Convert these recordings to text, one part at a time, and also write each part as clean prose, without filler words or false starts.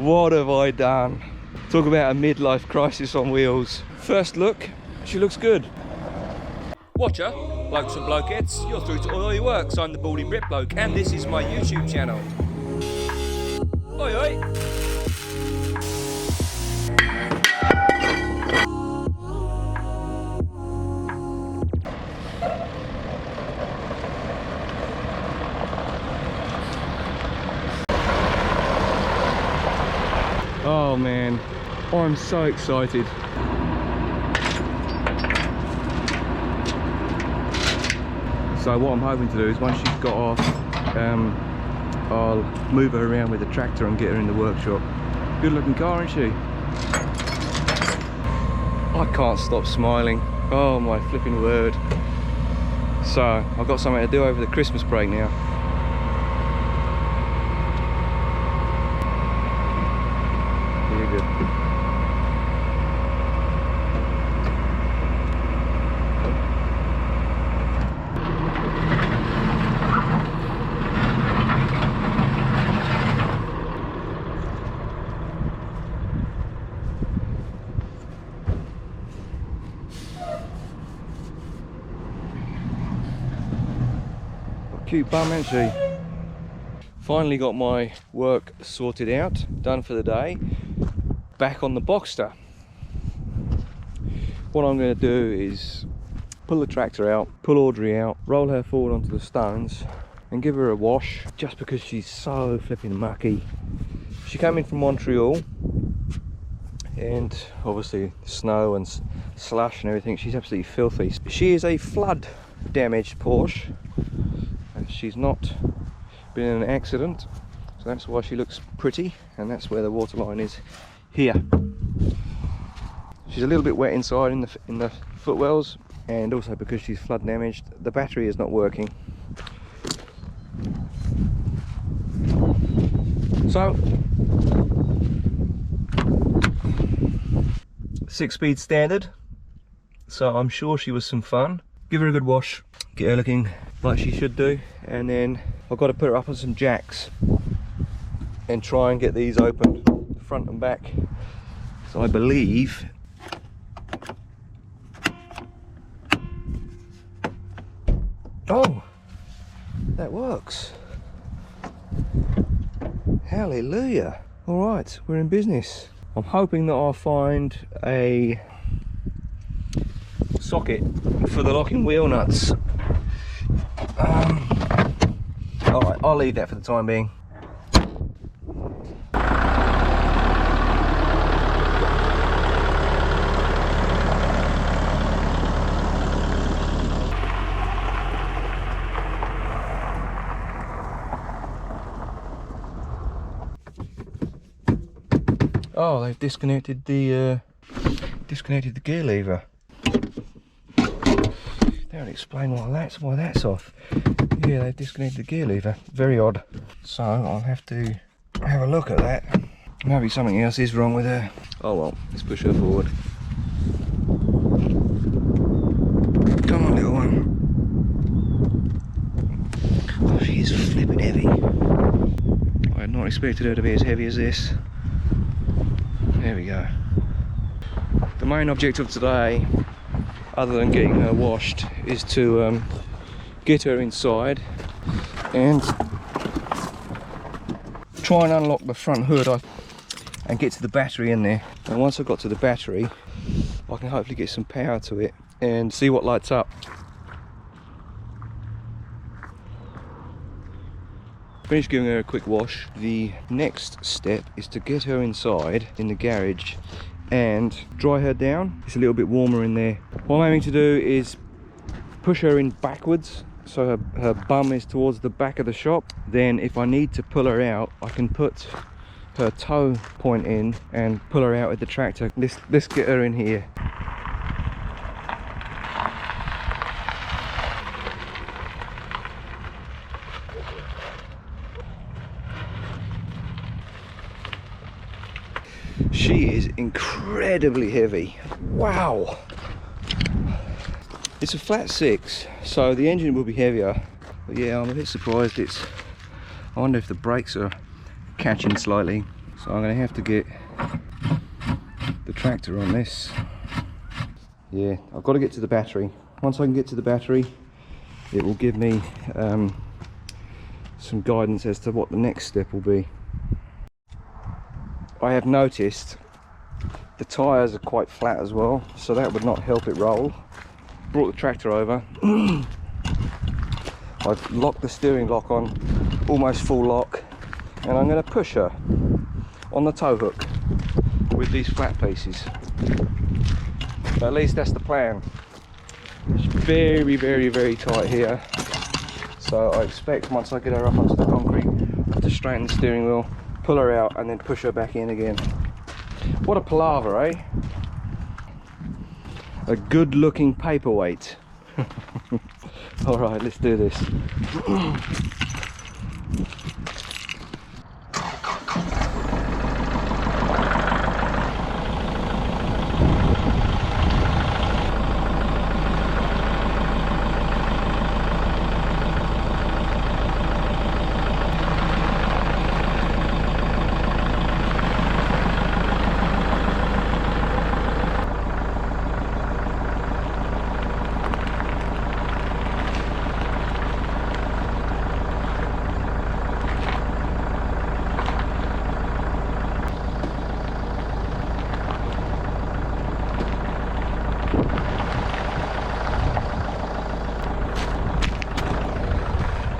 What have I done? Talk about a midlife crisis on wheels. First look, she looks good. Watcher, blokes and blokettes, you're through to Oily Works. I'm the Baldy Brit Bloke, and this is my YouTube channel. Oi oi! Oh man, I'm so excited. So what I'm hoping to do is once she's got off, I'll move her around with the tractor and get her in the workshop. Good looking car, isn't she? I can't stop smiling. Oh my flipping word. So I've got something to do over the Christmas break now. Here you go. Cute bum, ain't she? Finally got my work sorted out, done for the day. Back on the Boxster. What I'm going to do is pull the tractor out, pull Audrey out, roll her forward onto the stones and give her a wash, just because she's so flipping mucky. She came in from Montreal, and obviously snow and slush and everything, she's absolutely filthy. She is a flood damaged Porsche. She's not been in an accident, so that's why she looks pretty, and that's where the waterline is here. She's a little bit wet inside in the footwells, and also because she's flood damaged, the battery is not working. So 6-speed standard, so I'm sure she was some fun. Give her a good wash, get her looking like she should do, and then I've got to put her up on some jacks and try and get these open front and back. So I believe oh, that works. Hallelujah. All right, we're in business. I'm hoping that I'll find a socket for the locking wheel nuts. Alright, I'll leave that for the time being. Oh, they've disconnected the gear lever. That'll explain why that's off. Yeah, they've disconnected the gear lever. Very odd. So I'll have to have a look at that. Maybe something else is wrong with her. Oh well, let's push her forward. Come on, little one. Oh, she is flipping heavy. I had not expected her to be as heavy as this. There we go. The main objective today, other than getting her washed, is to get her inside and try and unlock the front hood and get to the battery in there. And once I've got to the battery, I can hopefully get some power to it and see what lights up. Finished giving her a quick wash. The next step is to get her inside in the garage and dry her down. It's a little bit warmer in there. What I'm aiming to do is push her in backwards, so her bum is towards the back of the shop. Then if I need to pull her out, I can put her toe point in and pull her out with the tractor. Let's get her in here. She is incredibly heavy. Wow. It's a flat 6, so the engine will be heavier. But yeah, I'm a bit surprised I wonder if the brakes are catching slightly. So I'm going to have to get the tractor on this. Yeah, I've got to get to the battery. Once I can get to the battery, it will give me some guidance as to what the next step will be. I have noticed the tyres are quite flat as well, so that would not help it roll. Brought the tractor over. I've locked the steering lock on, almost full lock, and I'm going to push her on the tow hook with these flat pieces. At least that's the plan. It's very, very, very tight here, so I expect once I get her up onto the concrete, I have to straighten the steering wheel, pull her out, and then push her back in again. What a palaver, eh? A good looking paperweight. Alright, let's do this.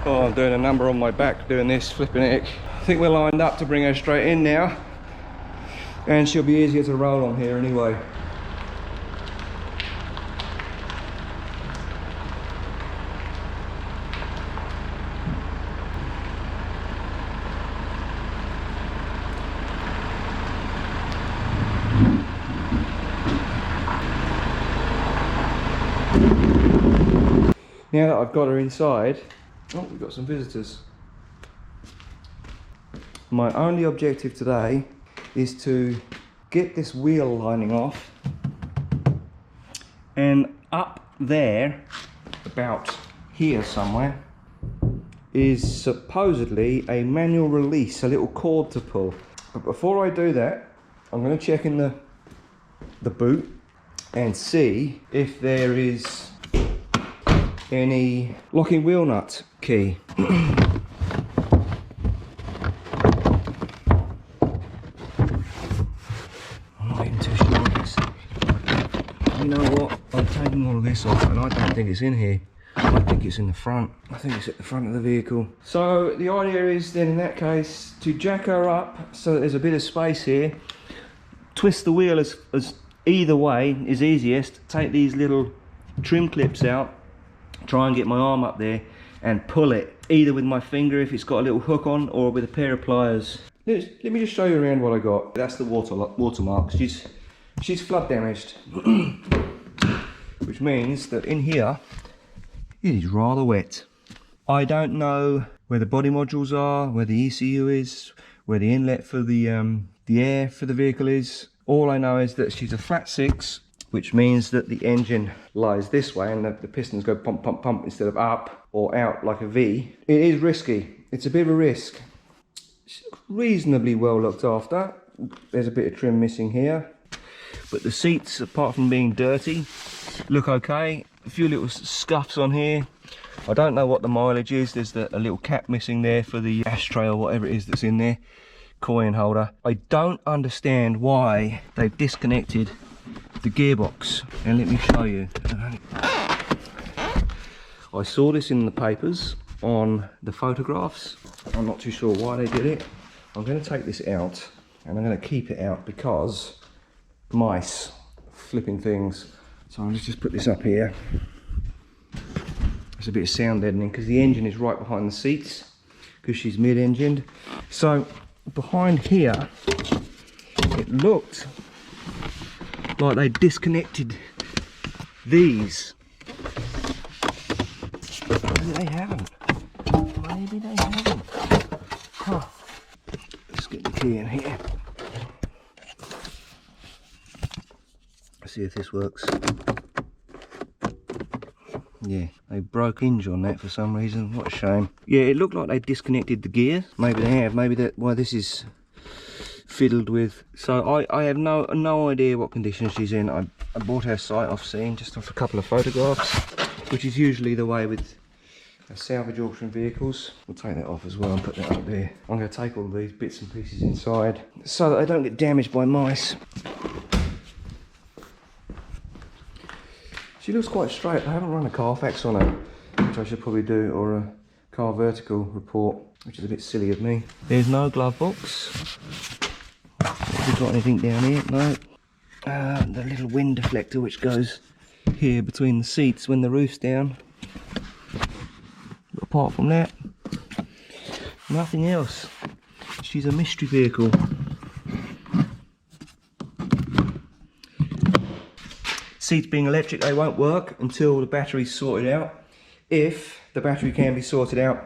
Oh, I'm doing a number on my back doing this, flipping it. I think we're lined up to bring her straight in now, and she'll be easier to roll on here anyway. Now that I've got her inside, oh, we've got some visitors. My only objective today is to get this wheel lining off, and up there, about here somewhere, is supposedly a manual release, a little cord to pull. But before I do that, I'm going to check in the boot and see if there is any locking wheel nut key. I'm not even too sure it's, you know what, I'm taking all of this off and I don't think it's in here. I think it's in the front. I think it's at the front of the vehicle. So the idea is then in that case to jack her up so that there's a bit of space here, twist the wheel as either way is easiest, take these little trim clips out, try and get my arm up there and pull it either with my finger if it's got a little hook on or with a pair of pliers. Let me just show you around what I got. That's the watermark. She's flood damaged, which means that in here it is rather wet. I don't know where the body modules are, where the ECU is, where the inlet for the air for the vehicle is. All I know is that she's a flat 6, which means that the engine lies this way and the pistons go pump, pump, pump instead of up or out like a V. It is risky. It's a bit of a risk. It's reasonably well looked after. There's a bit of trim missing here, but the seats, apart from being dirty, look okay. A few little scuffs on here. I don't know what the mileage is. There's a little cap missing there for the ashtray or whatever it is that's in there, coin holder. I don't understand why they've disconnected the gearbox, and let me show you. I saw this in the papers on the photographs. I'm not too sure why they did it. I'm going to take this out and I'm going to keep it out because mice flipping things. So let's just put this up here. There's a bit of sound deadening because the engine is right behind the seats because she's mid-engined. So behind here it looked like they disconnected these. Maybe they haven't. Maybe they haven't. Huh. Let's get the key in here. Let's see if this works. Yeah, they broke hinge on that for some reason. What a shame. Yeah, it looked like they disconnected the gear. Maybe they have. Maybe that's why this is fiddled with. So I have no idea what condition she's in. I bought her sight off scene, just off a couple of photographs, which is usually the way with salvage auction vehicles. We'll take that off as well and put that up there. I'm going to take all these bits and pieces inside so that they don't get damaged by mice. She looks quite straight. I haven't run a Carfax on her, which I should probably do, or a car vertical report, which is a bit silly of me. There's no glove box. Have we got anything down here? No. The little wind deflector which goes here between the seats when the roof's down. But apart from that, nothing else. She's a mystery vehicle. Seats being electric, they won't work until the battery's sorted out. If the battery can be sorted out.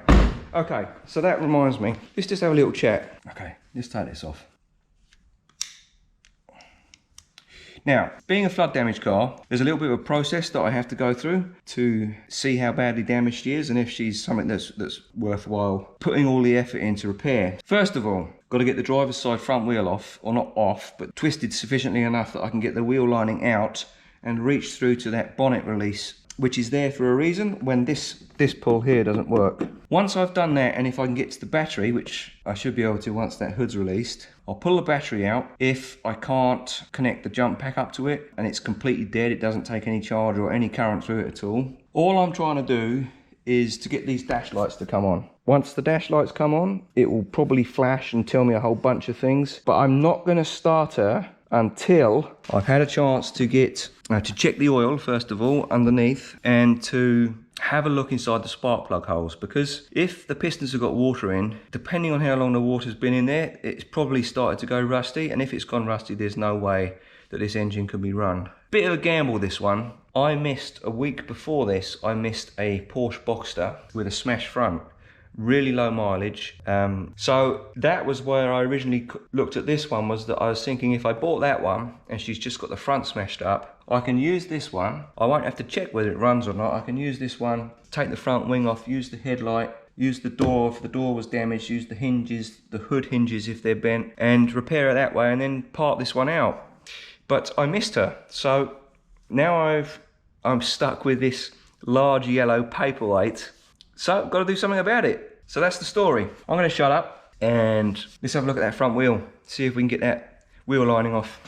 Okay, so that reminds me. Let's just have a little chat. Okay, let's take this off. Now, being a flood damaged car, there's a little bit of a process that I have to go through to see how badly damaged she is and if she's something that's worthwhile putting all the effort into repair. First of all, got to get the driver's side front wheel off, or not off, but twisted sufficiently enough that I can get the wheel lining out and reach through to that bonnet release, which is there for a reason when this pull here doesn't work. Once I've done that, and if I can get to the battery, which I should be able to once that hood's released, I'll pull the battery out. If I can't connect the jump pack up to it and it's completely dead, it doesn't take any charge or any current through it at all I'm trying to do is to get these dash lights to come on. Once the dash lights come on, it will probably flash and tell me a whole bunch of things, but I'm not going to start her until I've had a chance to get to check the oil first of all underneath, and to have a look inside the spark plug holes, because if the pistons have got water in, depending on how long the water's been in there, it's probably started to go rusty, and if it's gone rusty, there's no way that this engine can be run. Bit of a gamble, this one. I missed, a week before this, I missed a Porsche Boxster with a smashed front. Really low mileage. So that was where I originally looked at this one, was that I was thinking if I bought that one and she's just got the front smashed up, I can use this one. I won't have to check whether it runs or not. I can use this one, take the front wing off, use the headlight, use the door if the door was damaged, use the hinges, the hood hinges if they're bent, and repair it that way, and then part this one out. But I missed her, so now I'm stuck with this large yellow paperweight. So got to do something about it. So that's the story. I'm going to shut up and let's have a look at that front wheel. See if we can get that wheel lining off.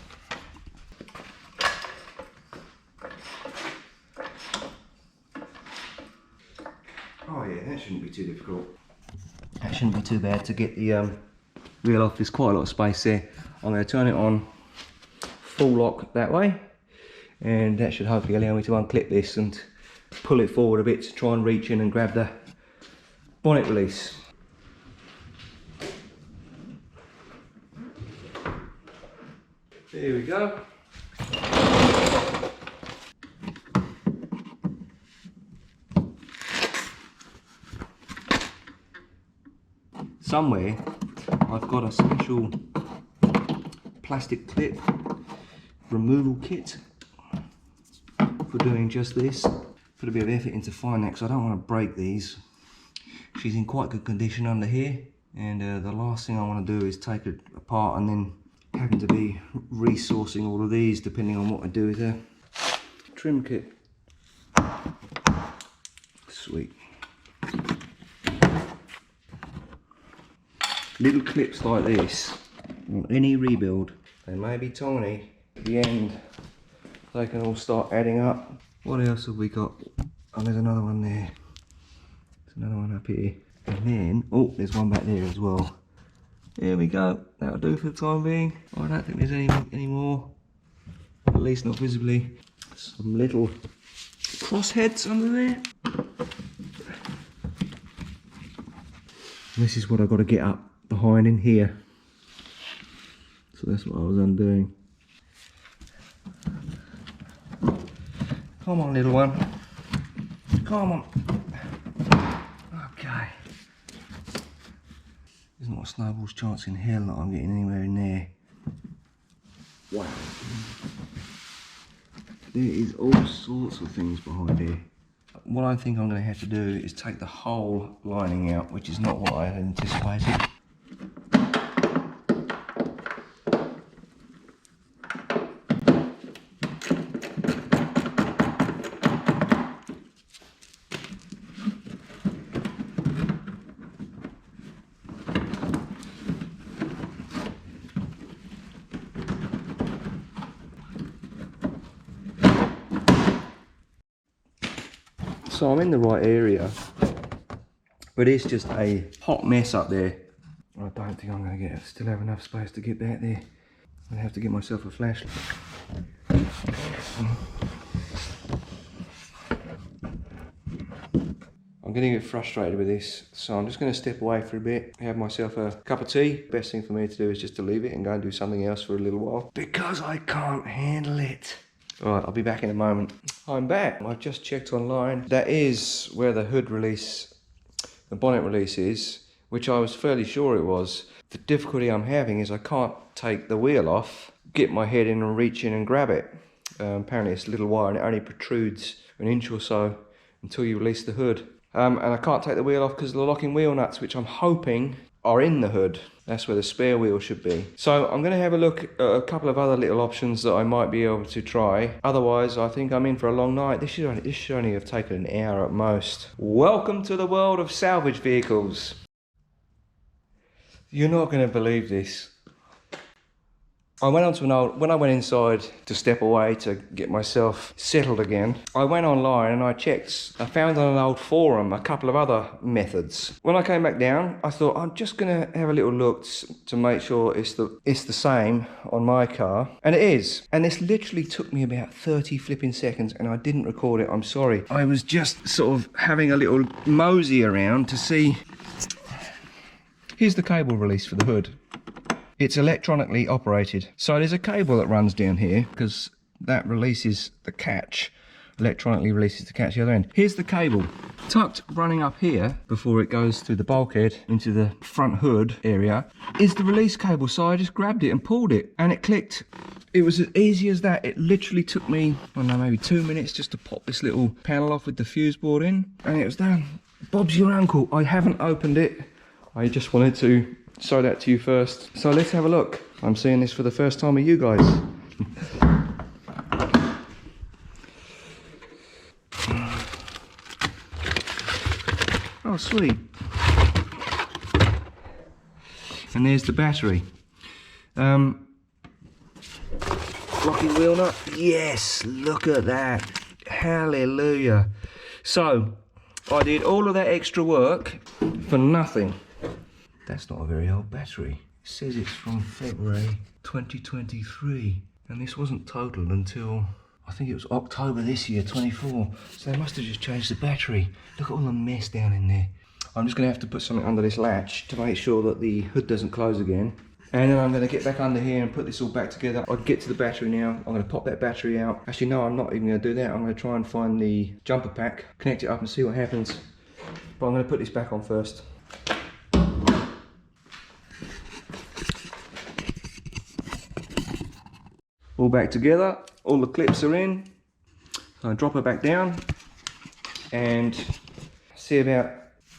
Oh yeah, that shouldn't be too difficult. That shouldn't be too bad to get the wheel off. There's quite a lot of space there. I'm going to turn it on full lock that way, and that should hopefully allow me to unclip this and pull it forward a bit to try and reach in and grab the bonnet release. There we go. Somewhere I've got a special plastic clip removal kit for doing just this. Put a bit of effort into finding that because I don't want to break these. She's in quite good condition under here, and the last thing I want to do is take it apart and then having to be resourcing all of these depending on what I do with her. Trim kit. Sweet. Little clips like this on any rebuild, they may be tiny, at the end they can all start adding up. What else have we got? Oh, there's another one there. There's another one up here. And then, oh, there's one back there as well. There we go. That'll do for the time being. I don't think there's any more. At least not visibly. Some little crossheads under there. This is what I've got to get up behind in here. So that's what I was undoing. Come on, little one. Come on. Okay. There's not a snowball's chance in hell that I'm getting anywhere in there. Wow. There is all sorts of things behind here. What I think I'm going to have to do is take the whole lining out, which is not what I had anticipated. So I'm in the right area, but it's just a hot mess up there. I don't think I'm going to still have enough space to get back there. I'm going to have to get myself a flashlight. I'm getting a bit frustrated with this, so I'm just going to step away for a bit, have myself a cup of tea. Best thing for me to do is just to leave it and go and do something else for a little while, because I can't handle it. Alright, I'll be back in a moment. I'm back. I've just checked online. That is where the hood release, the bonnet release is, which I was fairly sure it was. The difficulty I'm having is I can't take the wheel off, get my head in and reach in and grab it. Apparently it's a little wire and it only protrudes an inch or so until you release the hood. And I can't take the wheel off because of the locking wheel nuts, which I'm hoping are in the hood. That's where the spare wheel should be. So I'm going to have a look at a couple of other little options that I might be able to try. Otherwise, I think I'm in for a long night. This should only have taken an hour at most. Welcome to the world of salvage vehicles. You're not going to believe this. I went onto an old, when I went inside to step away to get myself settled again, I went online and I checked. I found on an old forum a couple of other methods. When I came back down, I thought I'm just gonna have a little look to make sure it's the same on my car. And it is. And this literally took me about 30 flipping seconds and I didn't record it, I'm sorry. I was just sort of having a little mosey around to see. Here's the cable release for the hood. It's electronically operated. So there's a cable that runs down here because that releases the catch, electronically releases the catch the other end. Here's the cable tucked running up here before it goes through the bulkhead into the front hood area is the release cable. So I just grabbed it and pulled it and it clicked. It was as easy as that. It literally took me, I don't know, maybe 2 minutes just to pop this little panel off with the fuse board in and it was done. Bob's your uncle. I haven't opened it. I just wanted to show that to you first. So let's have a look. I'm seeing this for the first time with you guys. Oh, sweet. And there's the battery. Locking wheel nut. Yes, look at that. Hallelujah. So I did all of that extra work for nothing. That's not a very old battery. It says it's from February 2023 and this wasn't totaled until I think it was October this year, 24. So they must have just changed the battery. Look at all the mess down in there. I'm just going to have to put something under this latch to make sure that the hood doesn't close again. And then I'm going to get back under here and put this all back together. I'll get to the battery now. I'm going to pop that battery out. Actually no, I'm not even going to do that. I'm going to try and find the jumper pack, connect it up and see what happens. But I'm going to put this back on first. All back together, all the clips are in. So I drop her back down and see about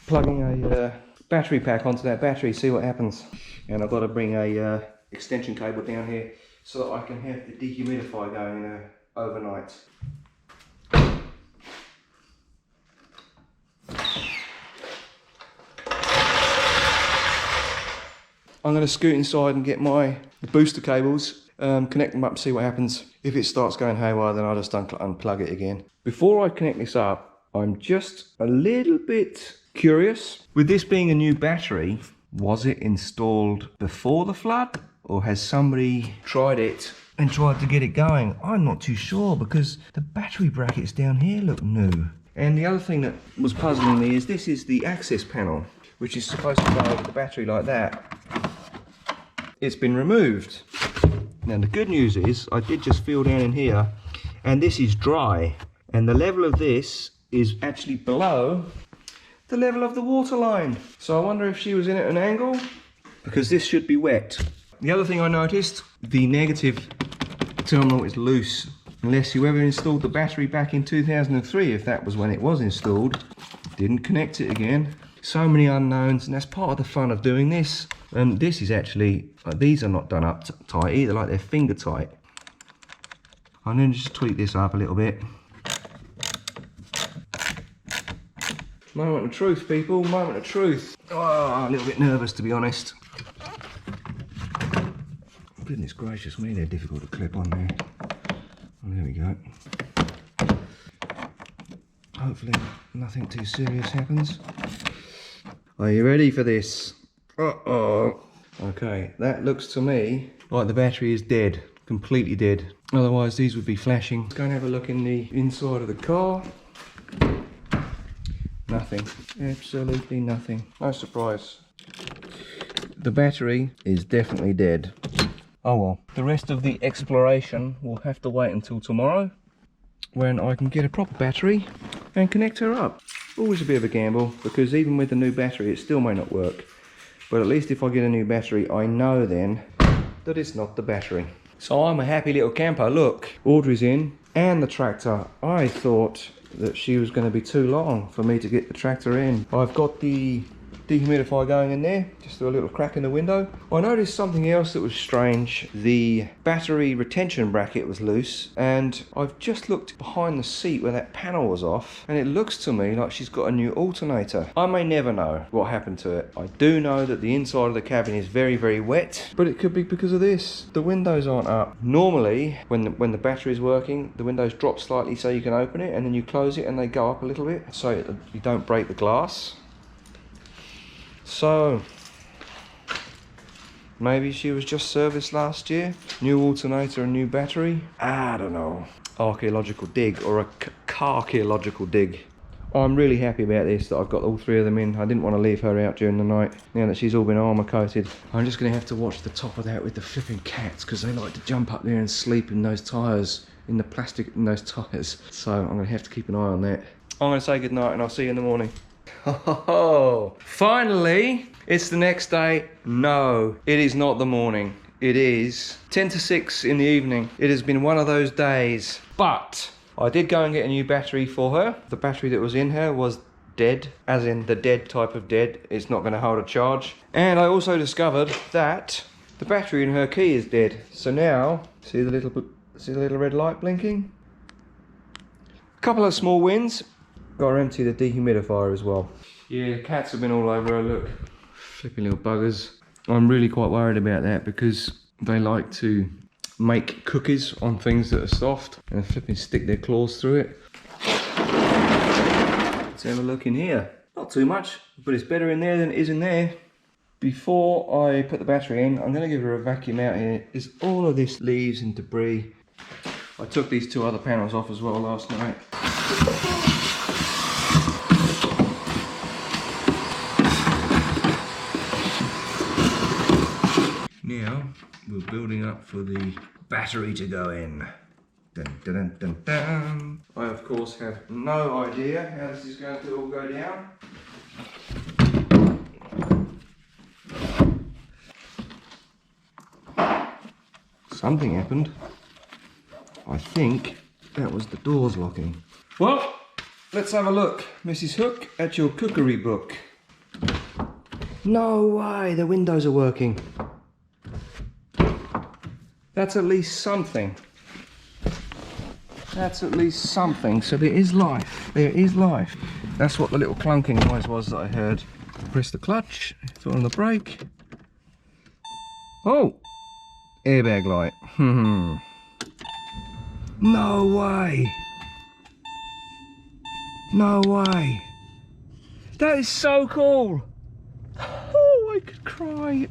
plugging a battery pack onto that battery, see what happens. And I've got to bring a extension cable down here so that I can have the dehumidifier going overnight. I'm going to scoot inside and get my booster cables. Connect them up and see what happens. If it starts going haywire, then I'll just unplug it again. Before I connect this up, I'm just a little bit curious. With this being a new battery, was it installed before the flood? Or has somebody tried it and tried to get it going? I'm not too sure because the battery brackets down here look new. And the other thing that was puzzling me is this is the access panel, which is supposed to go over the battery like that. It's been removed. Now the good news is I did just feel down in here and this is dry and the level of this is actually below the level of the water line. So I wonder if she was in at an angle because this should be wet. The other thing I noticed, the negative terminal is loose unless whoever installed the battery back in 2003, if that was when it was installed, didn't connect it again. So many unknowns, and that's part of the fun of doing this. And this is actually, these are not done up tight either, like they're finger tight. I'm going to just tweak this up a little bit. Moment of truth, people, moment of truth. Oh, a little bit nervous to be honest. Goodness gracious me, they're difficult to clip on there. Oh, there we go. hopefully nothing too serious happens. Are you ready for this? Uh-oh. Okay, that looks to me like the battery is dead, completely dead. Otherwise these would be flashing. Let's go and have a look in the inside of the car. Nothing, absolutely nothing. No surprise. The battery is definitely dead. Oh well, the rest of the exploration will have to wait until tomorrow, when I can get a proper battery and connect her up. Always a bit of a gamble, because even with the new battery it still may not work. But at least if I get a new battery, I know then that it's not the battery. So I'm a happy little camper. Look, Audrey's in, and the tractor. I thought that she was going to be too long for me to get the tractor in. I've got the dehumidifier going in there, just through a little crack in the window. I noticed something else that was strange. The battery retention bracket was loose, and I've just looked behind the seat where that panel was off, and it looks to me like she's got a new alternator. I may never know what happened to it. I do know that the inside of the cabin is very, very wet, but it could be because of this. The windows aren't up. Normally, when the battery is working, the windows drop slightly so you can open it, and then you close it and they go up a little bit so you don't break the glass. So maybe she was just serviced last year. New alternator and new battery. I don't know. Archaeological dig, or a car-archaeological dig. I'm really happy about this, that I've got all three of them in. I didn't want to leave her out during the night. Now that she's all been armour coated, I'm just going to have to watch the top of that with the flipping cats, because they like to jump up there and sleep in those tyres, in the plastic in those tyres. So I'm going to have to keep an eye on that. I'm going to say goodnight and I'll see you in the morning. Oh, finally, it's the next day. No, it is not the morning. It is 10 to 6 in the evening. It has been one of those days, but I did go and get a new battery for her. The battery that was in her was dead, as in the dead type of dead. It's not going to hold a charge. And I also discovered that the battery in her key is dead. So now, see the little red light blinking? A couple of small wins. Got to empty the dehumidifier as well. Yeah, cats have been all over her, look. Flipping little buggers. I'm really quite worried about that, because they like to make cookies on things that are soft and flipping stick their claws through it. Let's have a look in here. Not too much, but it's better in there than it is in there. Before I put the battery in, I'm going to give her a vacuum out here. There's all of this leaves and debris. I took these two other panels off as well last night. Now we're building up for the battery to go in. Dun, dun, dun, dun, dun. I of course have no idea how this is going to all go down. Something happened. I think that was the doors locking. Well, let's have a look, Mrs. Hook, at your cookery book. No way, the windows are working. That's at least something. That's at least something. So there is life. There is life. That's what the little clunking noise was that I heard. Press the clutch, throw on the brake. Oh! Airbag light. No way! No way! That is so cool! Oh, I could cry.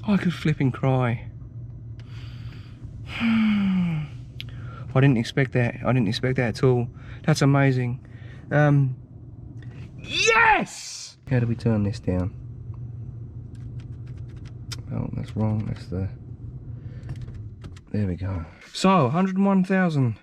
I could flipping cry. I didn't expect that. I didn't expect that at all. That's amazing. Yes! How do we turn this down? Oh, that's wrong. That's the... There we go. So, 101,000.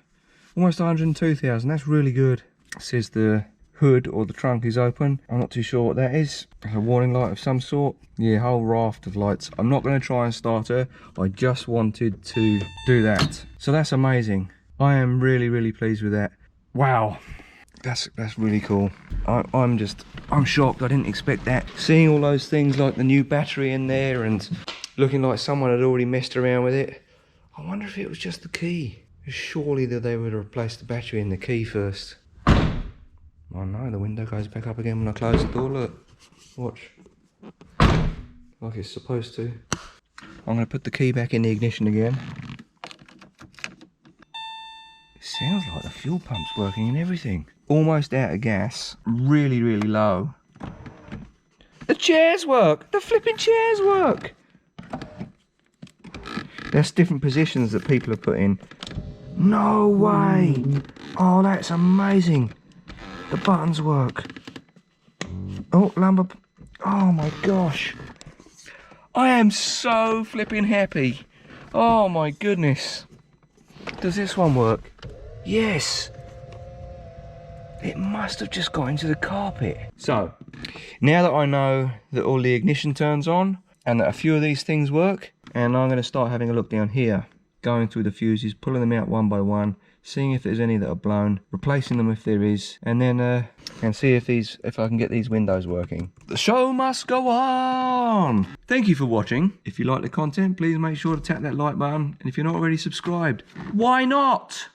Almost 102,000. That's really good. It says the hood or the trunk is open. I'm not too sure what that is. A warning light of some sort. Yeah, whole raft of lights. I'm not going to try and start her. I just wanted to do that. So that's amazing. I am really, really pleased with that. Wow. That's really cool. I'm shocked. I didn't expect that. Seeing all those things like the new battery in there and looking like someone had already messed around with it. I wonder if it was just the key. Surely that they would have replaced the battery in the key first. Oh no, the window goes back up again when I close the door, look. Watch. Like it's supposed to. I'm going to put the key back in the ignition again. It sounds like the fuel pump's working and everything. almost out of gas, really, really low. The chairs work! The flipping chairs work! That's different positions that people have put in. No way! Oh, that's amazing. The buttons work. Oh, lumber. Oh my gosh. I am so flipping happy. Oh my goodness. Does this one work? Yes. It must have just got into the carpet. So, now that I know that all the ignition turns on and that a few of these things work, and I'm going to start having a look down here, going through the fuses, pulling them out one by one, seeing if there's any that are blown, replacing them if there is, and then and see if I can get these windows working. The show must go on! Thank you for watching. If you like the content, please make sure to tap that like button, and if you're not already subscribed, why not?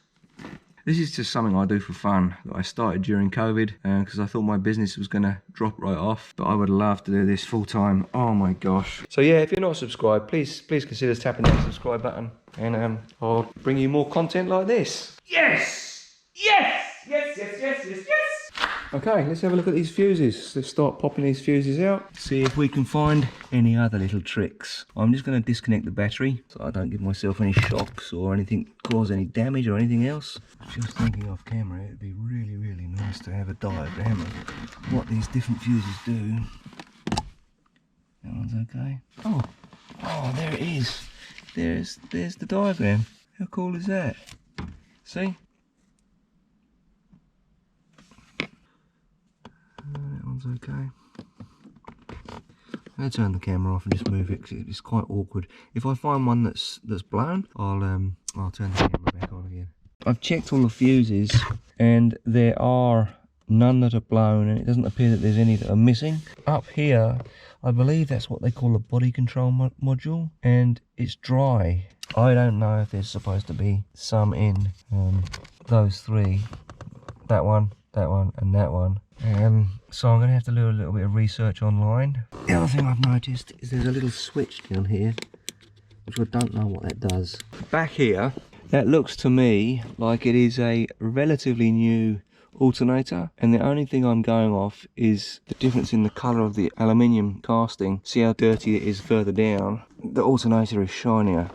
This is just something I do for fun that I started during COVID because I thought my business was going to drop right off, but I would love to do this full time. Oh my gosh. So yeah, if you're not subscribed, please consider tapping that subscribe button, and I'll bring you more content like this. Yes! Yes! Yes, yes, yes, yes, yes! Okay, let's have a look at these fuses. Let's start popping these fuses out. See if we can find any other little tricks. I'm just going to disconnect the battery so I don't give myself any shocks or anything, cause any damage or anything else. Just thinking off camera, it'd be really, really nice to have a diagram of what these different fuses do. That one's okay. Oh, there it is. There's the diagram. How cool is that? See? That one's okay. I'm going to turn the camera off and just move it because it's quite awkward. If I find one that's blown, I'll turn the camera back on again. I've checked all the fuses and there are none that are blown, and it doesn't appear that there's any that are missing. Up here, I believe that's what they call a body control module, and it's dry. I don't know if there's supposed to be some in those three. That one, and that one. So I'm going to have to do a little bit of research online. The other thing I've noticed is there's a little switch down here, which I don't know what that does. Back here, that looks to me like it is a relatively new alternator, and the only thing I'm going off is the difference in the colour of the aluminium casting. See how dirty it is further down? The alternator is shinier.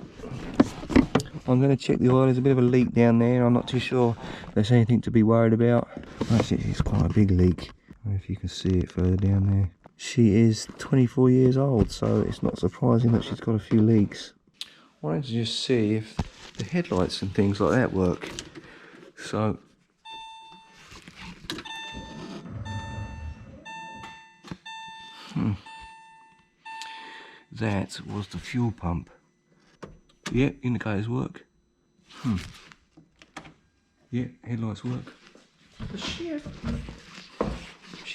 I'm going to check the oil. There's a bit of a leak down there. I'm not too sure if there's anything to be worried about. Actually, it's quite a big leak. I don't know if you can see it further down there. She is 24 years old, so it's not surprising that she's got a few leaks. I wanted to just see if the headlights and things like that work. So that was the fuel pump. Yeah, indicators work. Yeah, headlights work. But she's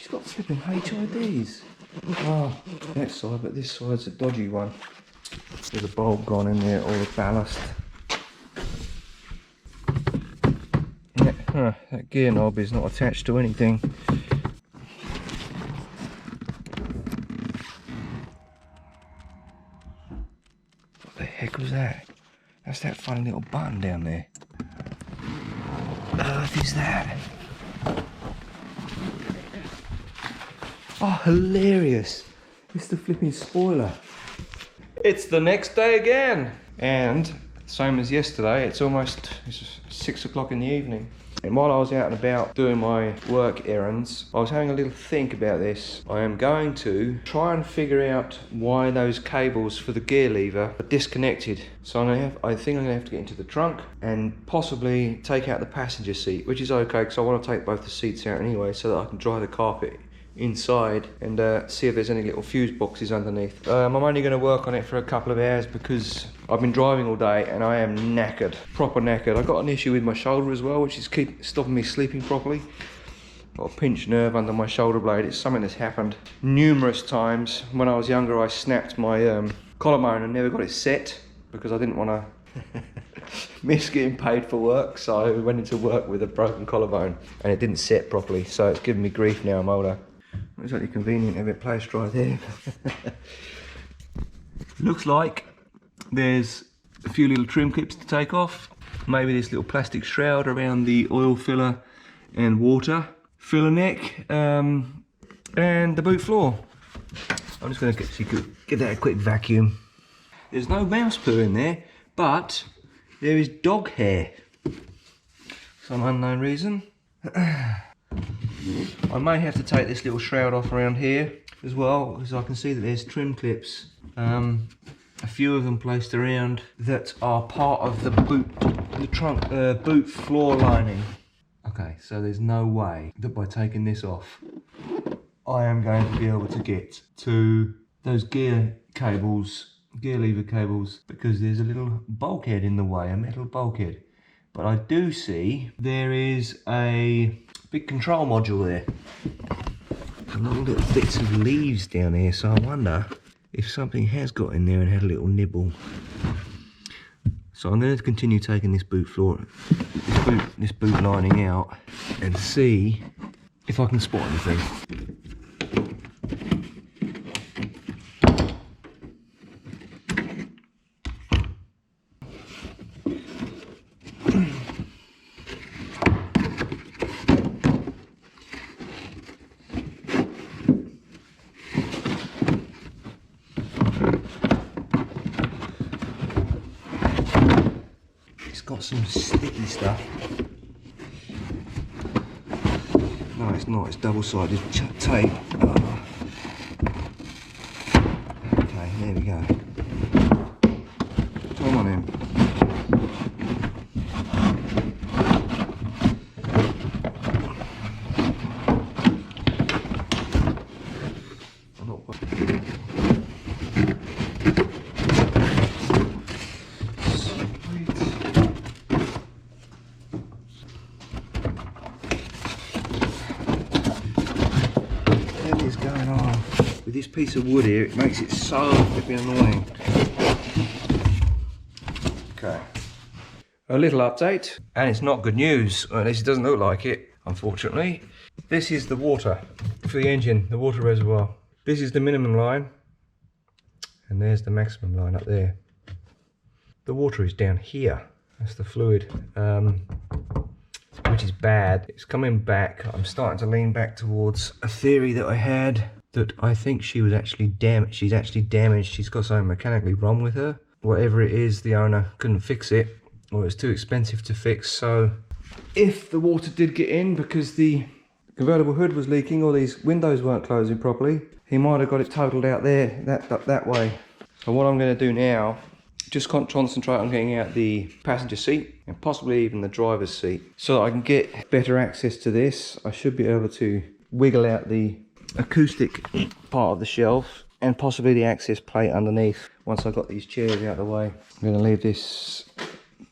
got flipping HIDs. Oh, that side, but this side's a dodgy one. There's a bulb gone in there, or the ballast. Yeah, that gear knob is not attached to anything. What the heck was that? That's that funny little button down there. What the earth is that? Oh, hilarious. It's the flipping spoiler. It's the next day again. And same as yesterday, it's 6 o'clock in the evening. And while I was out and about doing my work errands, I was having a little think about this. I am going to try and figure out why those cables for the gear lever are disconnected. So I think I'm gonna have to get into the trunk and possibly take out the passenger seat, which is okay because I want to take both the seats out anyway so that I can dry the carpet inside and see if there's any little fuse boxes underneath. I'm only going to work on it for a couple of hours because I've been driving all day and I am knackered, proper knackered. I've got an issue with my shoulder as well, which is stopping me sleeping properly. Got a pinched nerve under my shoulder blade. It's something that's happened numerous times. When I was younger, I snapped my collarbone and never got it set because I didn't want to miss getting paid for work, so I went into work with a broken collarbone and it didn't set properly, so it's giving me grief now I'm older. It's actually convenient to have it placed right there. Looks like there's a few little trim clips to take off. Maybe this little plastic shroud around the oil filler and water, filler neck, and the boot floor. I'm just going to get that a quick vacuum. There's no mouse poo in there, but there is dog hair. Some unknown reason. I may have to take this little shroud off around here as well, because I can see that there's trim clips, a few of them placed around that are part of the boot floor lining. Okay, so there's no way that by taking this off, I am going to be able to get to those gear lever cables, because there's a little bulkhead in the way, a metal bulkhead. But I do see there is a big control module there. And long little bits of leaves down here, so I wonder if something has got in there and had a little nibble. So I'm going to continue taking this boot lining out and see if I can spot anything. Got some sticky stuff. No, it's not, it's double-sided tape. Oh. Okay, there we go. Come on in. This piece of wood here, it makes it so flipping annoying. Okay. A little update, and it's not good news, or at least it doesn't look like it, unfortunately. This is the water for the engine, the water reservoir. This is the minimum line, and there's the maximum line up there. The water is down here, that's the fluid, which is bad. It's coming back. I'm starting to lean back towards a theory that I had, that I think she was actually damaged. She's actually damaged. She's got something mechanically wrong with her. Whatever it is, the owner couldn't fix it, or it's too expensive to fix. So if the water did get in because the convertible hood was leaking or these windows weren't closing properly, he might have got it totaled out there, that way. So what I'm going to do now, just concentrate on getting out the passenger seat and possibly even the driver's seat, so that I can get better access to this. I should be able to wiggle out the acoustic part of the shelf and possibly the access plate underneath once I've got these chairs out of the way. I'm going to leave this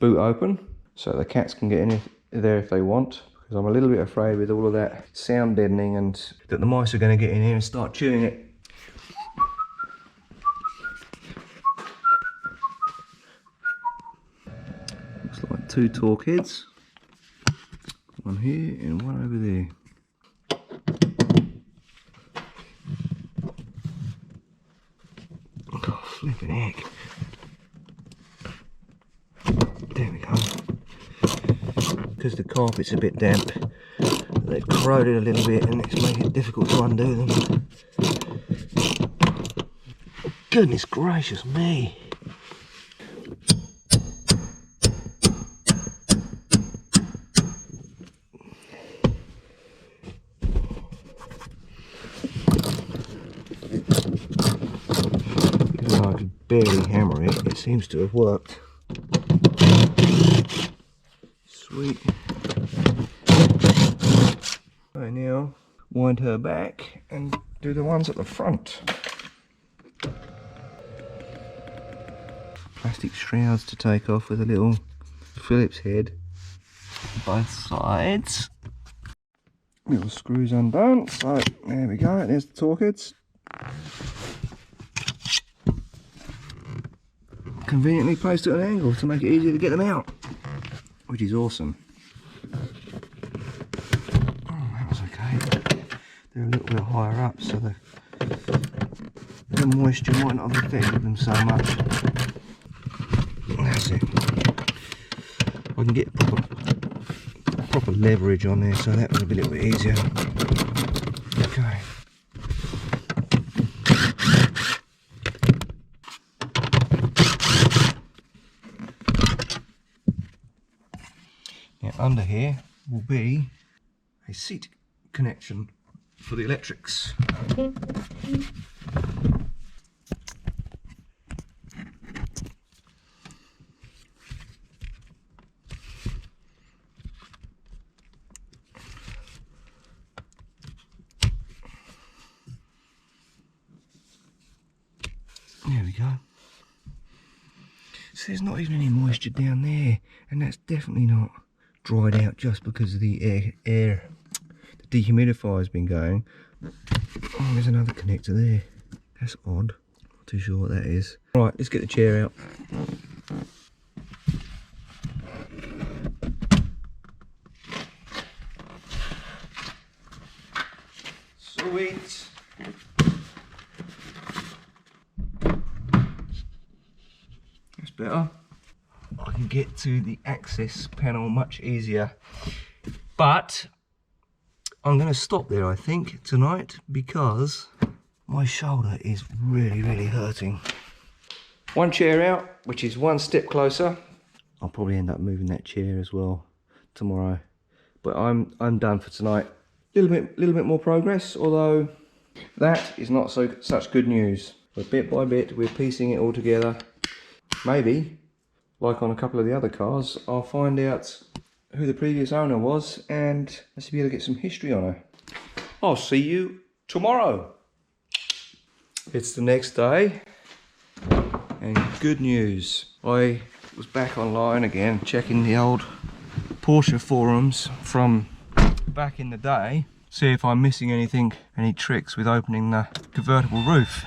boot open so the cats can get in there if they want, because I'm a little bit afraid with all of that sound deadening and that the mice are going to get in here and start chewing it. Looks like two torque heads, one here and one over there. Oh, flipping heck. There we go. Because the carpet's a bit damp, they've corroded a little bit and it's making it difficult to undo them. Goodness gracious me. I could barely hammer it, it seems to have worked. Sweet. Right, now wind her back and do the ones at the front. Plastic shrouds to take off with a little Phillips head both sides. Little screws undone, so there we go, there's the torque heads. Conveniently placed at an angle to make it easier to get them out, which is awesome. Oh, that was okay. They're a little bit higher up, so the moisture might not have affected them so much. That's it. I can get a proper proper leverage on there, so that will be a little bit easier. Okay. Now under here will be a seat connection for the electrics. There we go. So there's not even any moisture down there, and that's definitely not dried out just because of the air the dehumidifier has been going. Oh, there's another connector there. That's odd. Not too sure what that is. Right, let's get the chair out. Sweet. That's better. I can get to the access panel much easier. But I'm going to stop there, I think, tonight, because my shoulder is really hurting. One chair out, which is one step closer. I'll probably end up moving that chair as well tomorrow. But I'm done for tonight. Little bit more progress, although that is not such good news. But bit by bit, we're piecing it all together. Maybe, like on a couple of the other cars, I'll find out who the previous owner was and I should be able to get some history on her. I'll see you tomorrow. It's the next day and good news. I was back online again checking the old Porsche forums from back in the day, see if I'm missing any tricks with opening the convertible roof,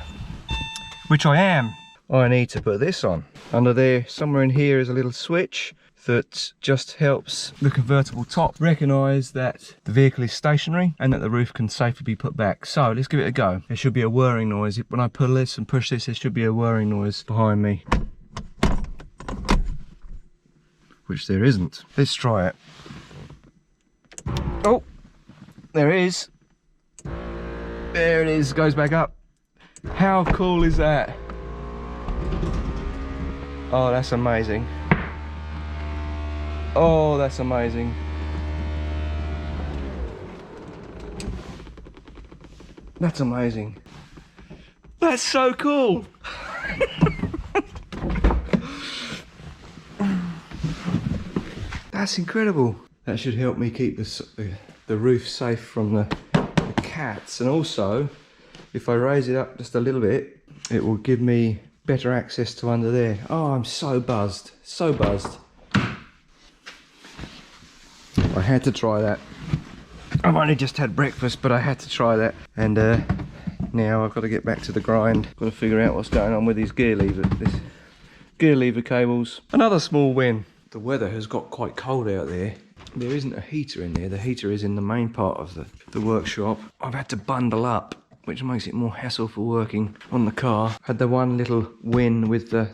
which I am. I need to put this on. Under there, somewhere in here, is a little switch that just helps the convertible top recognise that the vehicle is stationary and that the roof can safely be put back. So let's give it a go. There should be a whirring noise. When I pull this and push this, there should be a whirring noise behind me. Which there isn't. Let's try it. Oh, there it is. There it is, goes back up. How cool is that? Oh, that's amazing. Oh, that's amazing. That's amazing. That's so cool. That's incredible. That should help me keep the roof safe from the cats, and also if I raise it up just a little bit, it will give me better access to under there. Oh, I'm so buzzed, so buzzed. I had to try that. I've only just had breakfast, but I had to try that. And now I've got to get back to the grind. Got to figure out what's going on with these gear lever cables. Another small win. The weather has got quite cold out there. There isn't a heater in there. The heater is in the main part of the workshop. I've had to bundle up, which makes it more hassle for working on the car. Had the one little win with the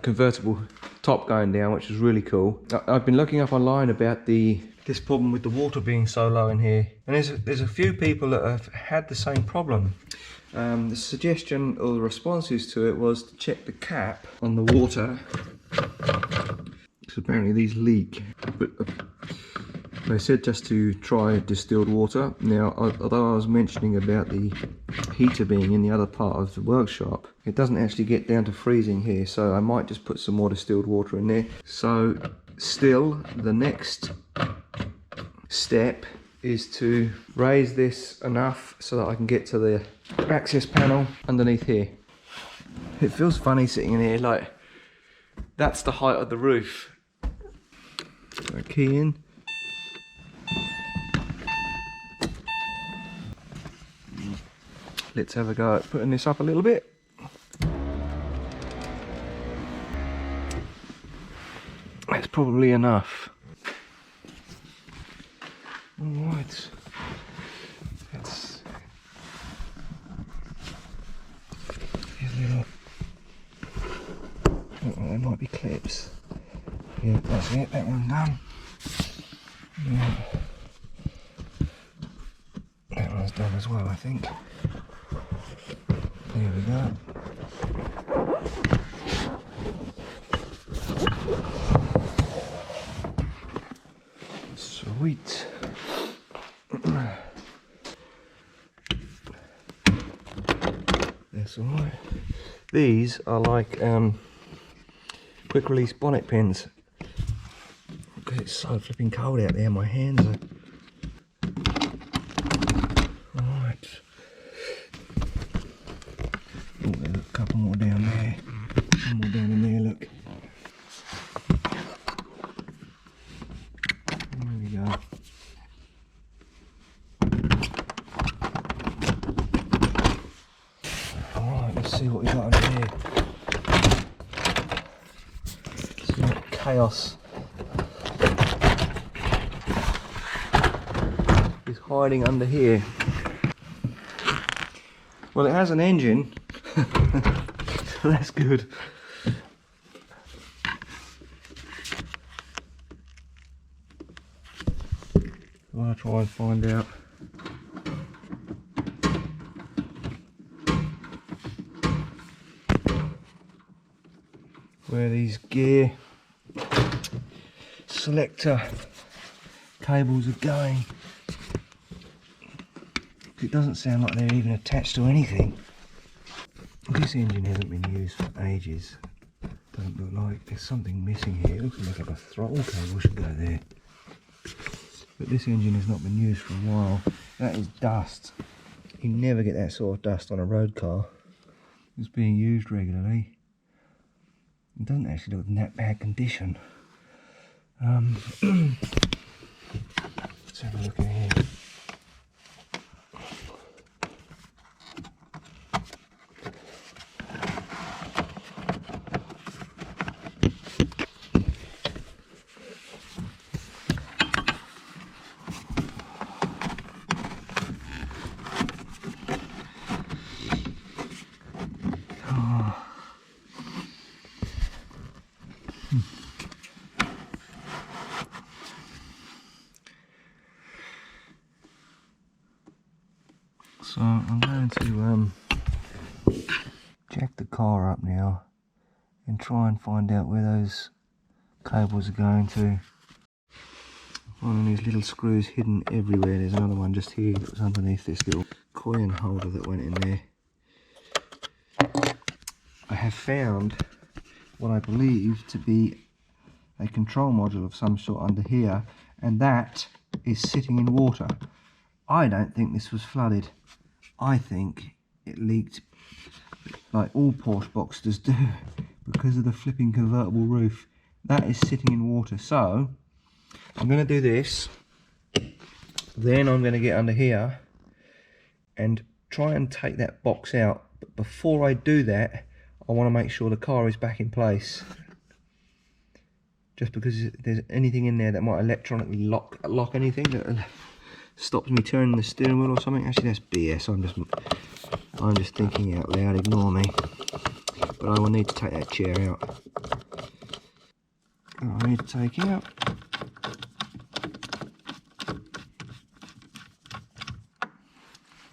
convertible top going down, which was really cool. I've been looking up online about this problem with the water being so low in here, and there's a few people that have had the same problem. The suggestion or the responses to it was to check the cap on the water, because apparently these leak. But they said just to try distilled water. Now, although I was mentioning about the heater being in the other part of the workshop, it doesn't actually get down to freezing here, so I might just put some more distilled water in there. So still, the next step is to raise this enough so that I can get to the access panel underneath here. It feels funny sitting in here, like that's the height of the roof. So key in. Let's have a go at putting this up a little bit. That's probably enough. Alright. Here's a little. Oh, there might be clips. Yeah, that's it, that one's done. Yeah. done as well, I think. There we go. Sweet. That's alright. These are like quick release bonnet pins. Because it's so flipping cold out there, my hands are... Alright. Oh, there's a couple more down there. One more down in there, look. There we go. Alright, let's see what we got under here. It's like chaos. It's hiding under here. Well, it has an engine. That's good. I want to try and find out where these gear selector cables are going. It doesn't sound like they're even attached to anything. This engine hasn't been used for ages. Don't look like there's something missing here. It looks like a throttle cable should go there. But this engine has not been used for a while. That is dust. You never get that sort of dust on a road car. It's being used regularly. It doesn't actually look in that bad condition. Let's have a look in here. So I'm going to jack the car up now and try and find out where those cables are going to. Finding these little screws hidden everywhere. There's another one just here that was underneath this little coin holder that went in there. I have found what I believe to be a control module of some sort under here, and that is sitting in water. I don't think this was flooded. I think it leaked like all Porsche Boxsters do because of the flipping convertible roof. That is sitting in water. So I'm going to do this, then I'm going to get under here and try and take that box out. But before I do that, I want to make sure the car is back in place. Just because if there's anything in there that might electronically lock anything that stops me turning the steering wheel or something. Actually, that's BS. I'm just thinking out loud. Ignore me. But I will need to take that chair out. I need to take out.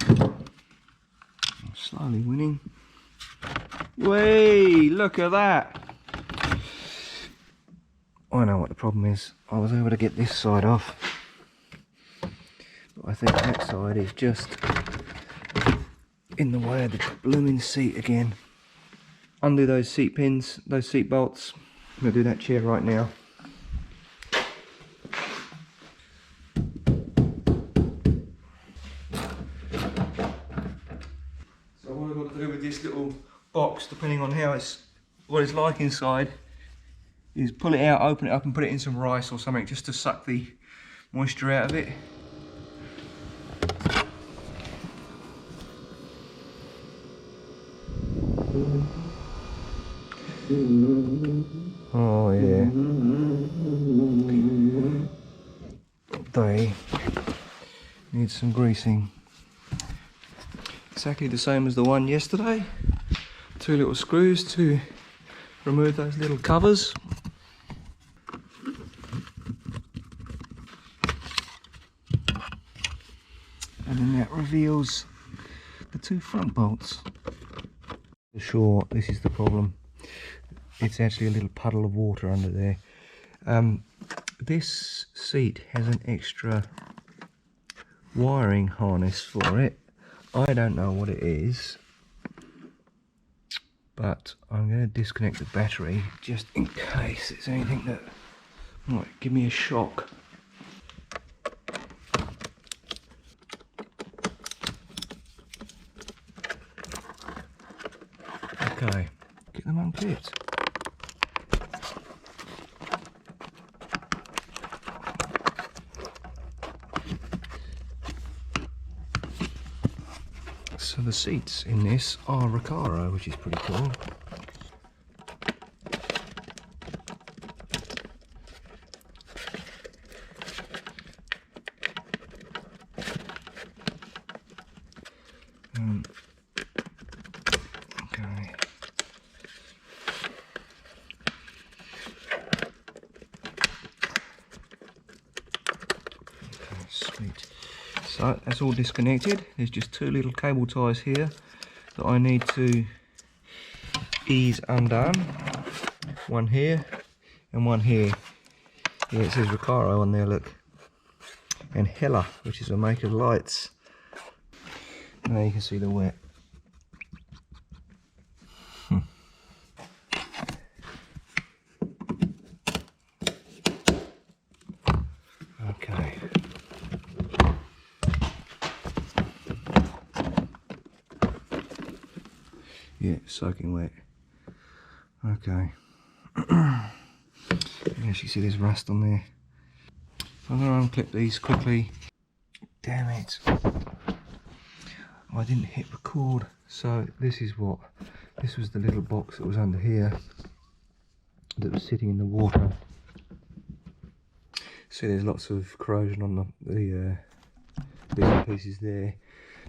I'm slowly winning. Way, look at that. I know what the problem is. I was able to get this side off. I think that side is just in the way of the blooming seat again. Undo those seat pins, those seat bolts. I'm going to do that chair right now. So what I've got to do with this little box, depending on what it's like inside, is pull it out, open it up and put it in some rice or something just to suck the moisture out of it. Oh yeah, they need some greasing. Exactly the same as the one yesterday. 2 little screws to remove those little covers. And then that reveals the two front bolts. For sure, this is the problem. It's actually a little puddle of water under there. This seat has an extra wiring harness for it. I don't know what it is, but I'm going to disconnect the battery just in case it's anything that might give me a shock. Okay, get them unclipped. So the seats in this are Recaro, which is pretty cool. Okay. Okay, sweet. So that's all disconnected. There's just two little cable ties here that I need to ease undone. One here and one here. Yeah, it says Recaro on there, look. And Hella, which is a make of lights. And there you can see the wet. Okay. Yeah, soaking wet. Okay. As you see, there's rust on there. I'm going to unclip these quickly. Damn it. I didn't hit record. So this is what, this was the little box that was under here that was sitting in the water. See, there's lots of corrosion on the bits and pieces there.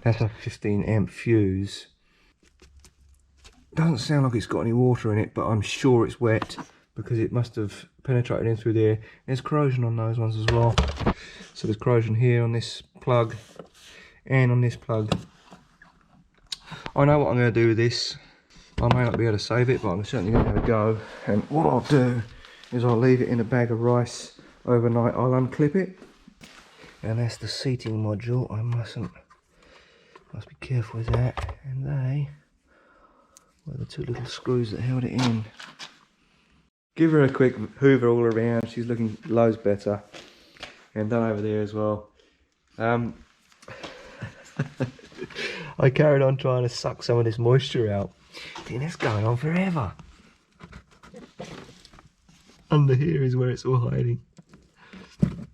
That's a 15 amp fuse. Doesn't sound like it's got any water in it, but I'm sure it's wet because it must have penetrated in through there. There's corrosion on those ones as well. So there's corrosion here on this plug and on this plug. I know what I'm going to do with this. I may not be able to save it, but I'm certainly going to have a go. And what I'll do is I'll leave it in a bag of rice overnight. I'll unclip it. And that's the seating module. I must be careful with that. And they were the two little screws that held it in. Give her a quick hoover all around. She's looking loads better. And done over there as well. I carried on trying to suck some of this moisture out. Dude, that's going on forever. Under here is where it's all hiding.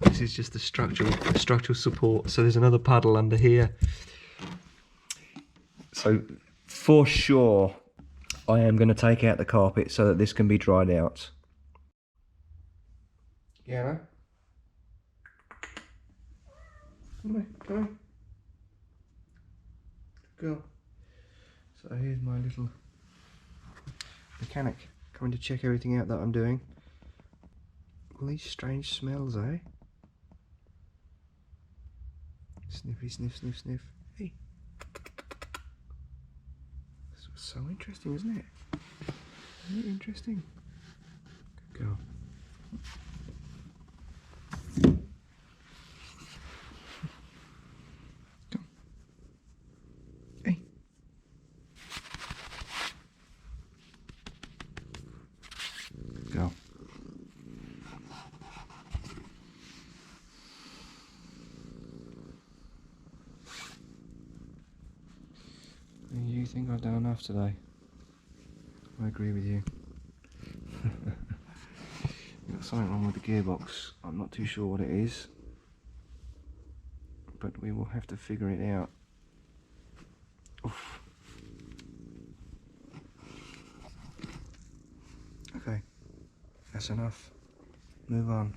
This is just the structural support. So there's another puddle under here. So for sure, I am going to take out the carpet so that this can be dried out. Yeah. Come on, come on. Go. So here's my little mechanic coming to check everything out that I'm doing. All these strange smells, eh? Sniffy, sniff, sniff, sniff. Hey. This was so interesting, isn't it? Isn't it interesting? Good girl. Come. Hey. Go. You think I've done enough today? I agree with you. Got something wrong with the gearbox. I'm not too sure what it is, but we will have to figure it out. Oof. Okay, that's enough. Move on.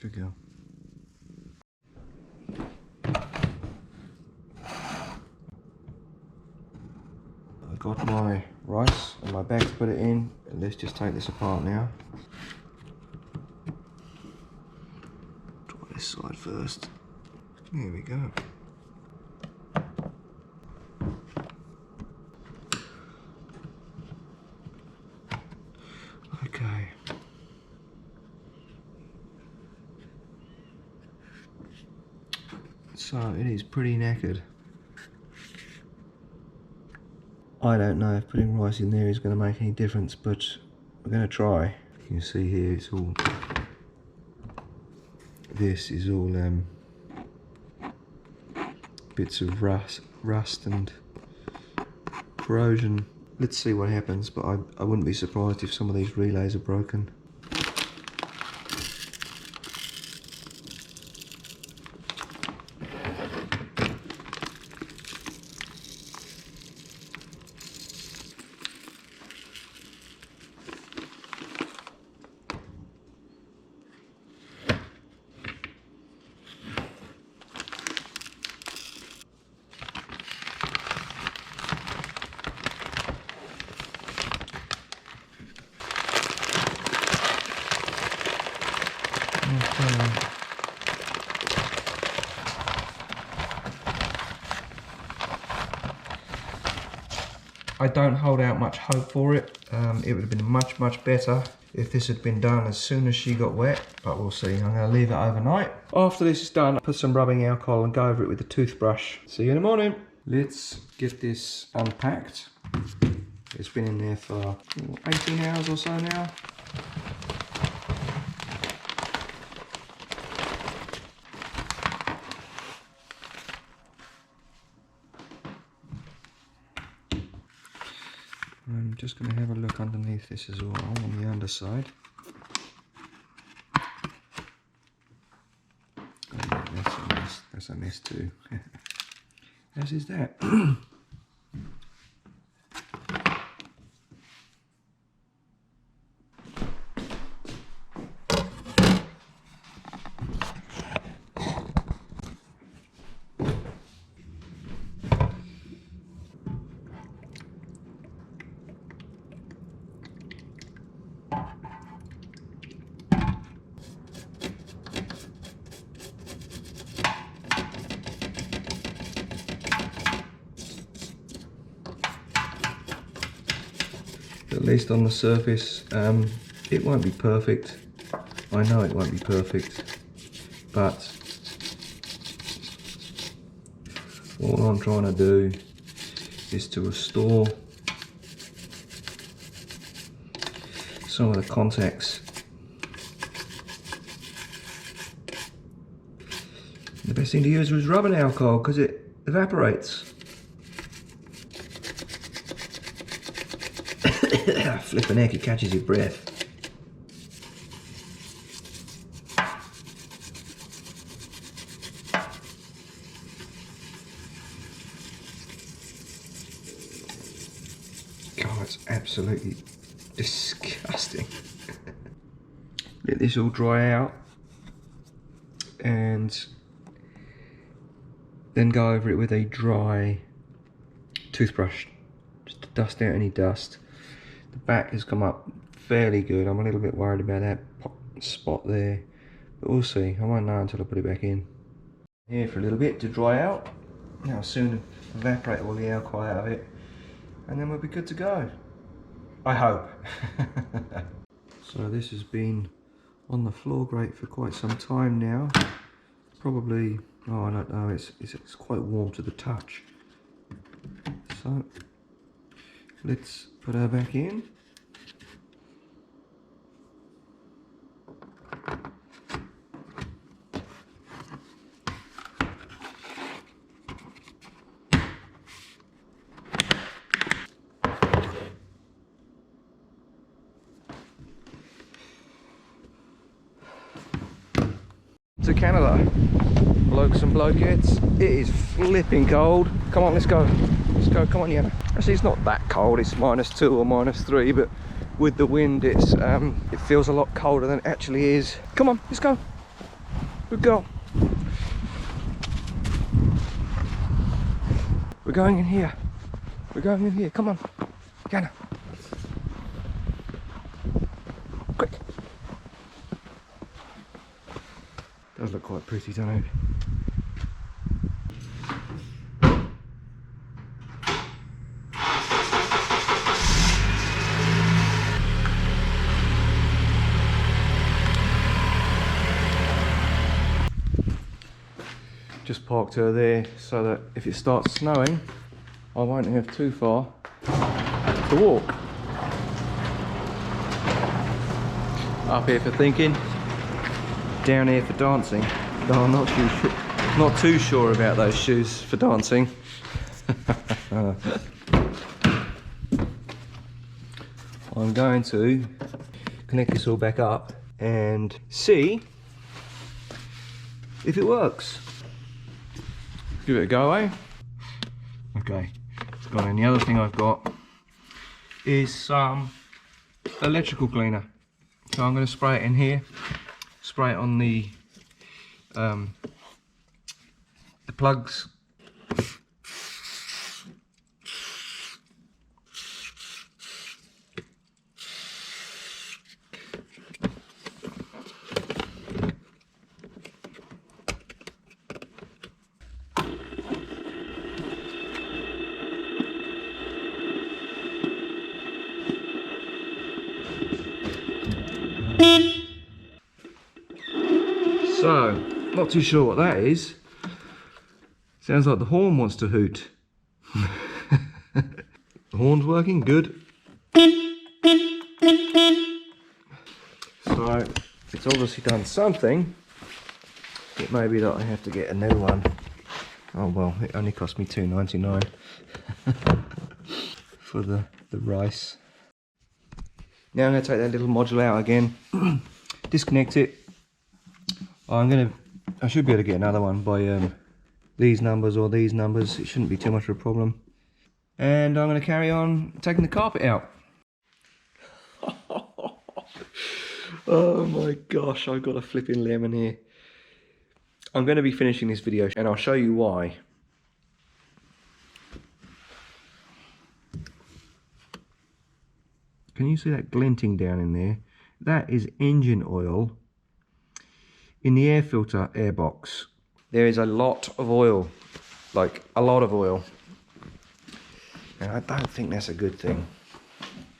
Good girl. I got my rice and my bag to put it in. Let's just take this apart now. side first. There we go. Okay. So it is pretty knackered. I don't know if putting rice in there is going to make any difference, but we're going to try. You can see here it's all, this is all bits of rust and corrosion. Let's see what happens, but I wouldn't be surprised if some of these relays are broken. I don't hold out much hope for it. It would have been much better if this had been done as soon as she got wet, but we'll see. I'm going to leave it overnight. After this is done, put some rubbing alcohol and go over it with a toothbrush. See you in the morning. Let's get this unpacked. It's been in there for 18 hours or so now. I'm just going to have a look underneath this as well, on the underside. Oh yeah, that's a mess too. As is that. At least on the surface, it won't be perfect. I know it won't be perfect, but all I'm trying to do is to restore some of the contacts. The best thing to use is rubbing alcohol because it evaporates. Flipping heck, it catches your breath. God, it's absolutely disgusting. Let this all dry out and then go over it with a dry toothbrush just to dust out any dust. The back has come up fairly good. I'm a little bit worried about that spot there, but we'll see. I won't know until I put it back in. Here for a little bit to dry out. Now I'll soon evaporate all the alcohol out of it, and then we'll be good to go. I hope. So this has been on the floor grate for quite some time now. Probably, oh I don't know, it's quite warm to the touch. So let's put her back in. To Canada, blokes and blokettes. It is flipping cold. Come on, let's go. Let's go, come on, Yana. Actually, it's not that cold. It's -2 or -3, but with the wind, it's it feels a lot colder than it actually is. Come on, let's go. Good girl. We're going in here. We're going in here. Come on, Yana. Quick. Does look quite pretty, doesn't it? Just parked her there so that if it starts snowing, I won't have too far to walk. Up here for thinking, down here for dancing. No, I'm not too sure about those shoes for dancing. I'm going to connect this all back up and see if it works. Give it a go, eh? Okay, it's gone. And the other thing I've got is some electrical cleaner. So I'm going to spray it in here, spray it on the plugs. So, not too sure what that is. Sounds like the horn wants to hoot. The horn's working, good. So, it's obviously done something. It may be that I have to get a new one. Oh well, it only cost me $2.99 for the rice. Now I'm going to take that little module out again, disconnect it. I should be able to get another one by these numbers or these numbers. It shouldn't be too much of a problem. And I'm going to carry on taking the carpet out. Oh my gosh, I've got a flipping lemon here. I'm going to be finishing this video and I'll show you why. Can you see that glinting down in there? That is engine oil in the air filter air box. There is a lot of oil, like a lot of oil. And I don't think that's a good thing.